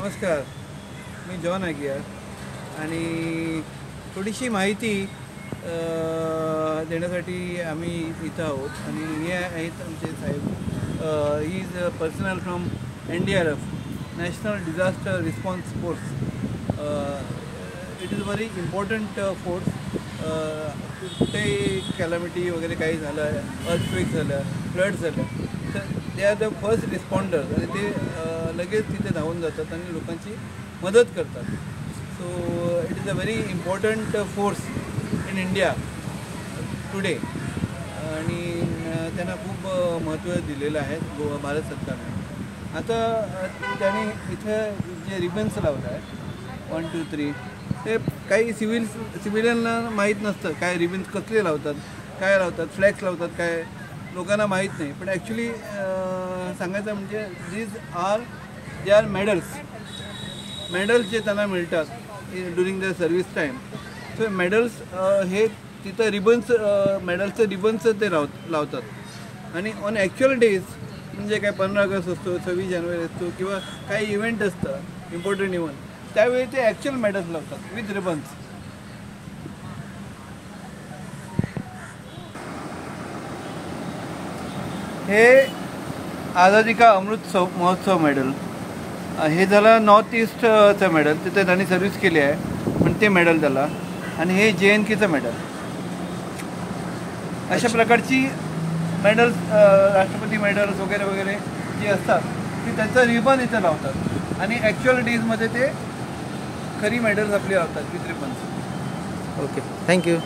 नमस्कार, मी जॉन आगियार आणि थोडीशी माहिती देण्यासाठी आम्ही इथं आहोत आणि हे आहेत आमचे साहेब. He is personnel from NDRF, national disaster response force. It is very important force. कुठेही कॅलॅमिटी वगैरे काही झालं, अर्थक्वेक झालं, फ्लड झालं तर they are the first responder आणि ते लगेच तिथे धावून जातात आणि लोकांची मदत करतात. So it is a very important force in India today आणि त्यांना खूप महत्त्व दिलेलं आहे भारत सरकारने. आता त्याने इथं जे रिबन्स लावलं आहे 1, 2, 3 ते काही सिव्हिलियनला माहीत नसतं काय रिबन्स कसले लावतात, काय लावतात, फ्लॅग्स लावतात, काय लोकांना माहीत नाही. पण ॲक्च्युली सांगायचं म्हणजे दे आर मेडल्स जे त्यांना मिळतात during the service time. So medals हे तिथं रिबन्स, मेडल्सचे रिबन्स ते लावतात आणि ऑन ॲक्च्युअल डेज म्हणजे काय 15 ऑगस्ट असतो, 26 जानेवारी असतो किंवा काही इव्हेंट असतं इम्पॉर्टंट इव्हेंट, त्यावेळी ते ॲक्च्युअल मेडल्स लावतात विथ रिबन्स. हे आझादी का अमृत महोत्सव मेडल, हे झालं नॉर्थ ईस्टचं मेडल, तिथे त्यांनी सर्व्हिस केली आहे पण ते मेडल झालं. आणि हे JNKचं मेडल. अशा प्रकारची मेडल्स, राष्ट्रपती मेडल्स वगैरे वगैरे जे असतात ती त्याचं रिबन इथं लावतात आणि ॲक्च्युअल डेजमध्ये ते खरी मेडल्स आपली लावतात विथ रिबन्स. Okay, thank you.